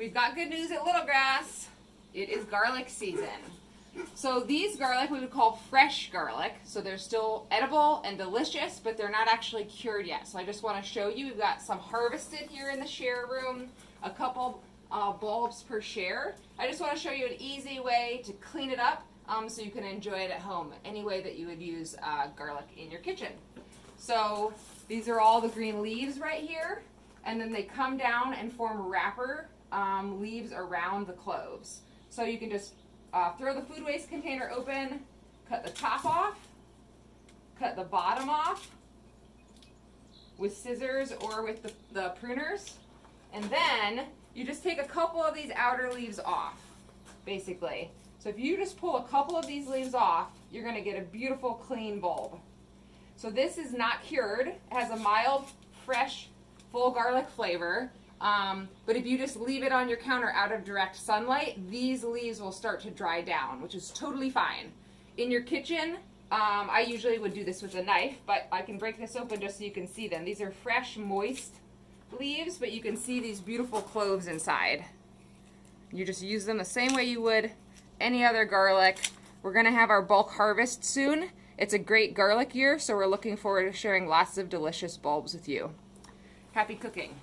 We've got good news at Little Grass. It is garlic season. So these garlic we would call fresh garlic. So they're still edible and delicious, but they're not actually cured yet. So I just want to show you, we've got some harvested here in the share room, a couple bulbs per share. I just want to show you an easy way to clean it up so you can enjoy it at home, any way that you would use garlic in your kitchen. So these are all the green leaves right here, and then they come down and form wrapper leaves around the cloves. So you can just throw the food waste container open, cut the top off, cut the bottom off with scissors or with the pruners, and then you just take a couple of these outer leaves off, basically. So if you just pull a couple of these leaves off, you're going to get a beautiful clean bulb. So this is not cured. It has a mild, fresh, full garlic flavor. But if you just leave it on your counter out of direct sunlight, these leaves will start to dry down, which is totally fine. In your kitchen, I usually would do this with a knife, but I can break this open just so you can see them. These are fresh, moist leaves, but you can see these beautiful cloves inside. You just use them the same way you would any other garlic. We're going to have our bulk harvest soon. It's a great garlic year, so we're looking forward to sharing lots of delicious bulbs with you. Happy cooking.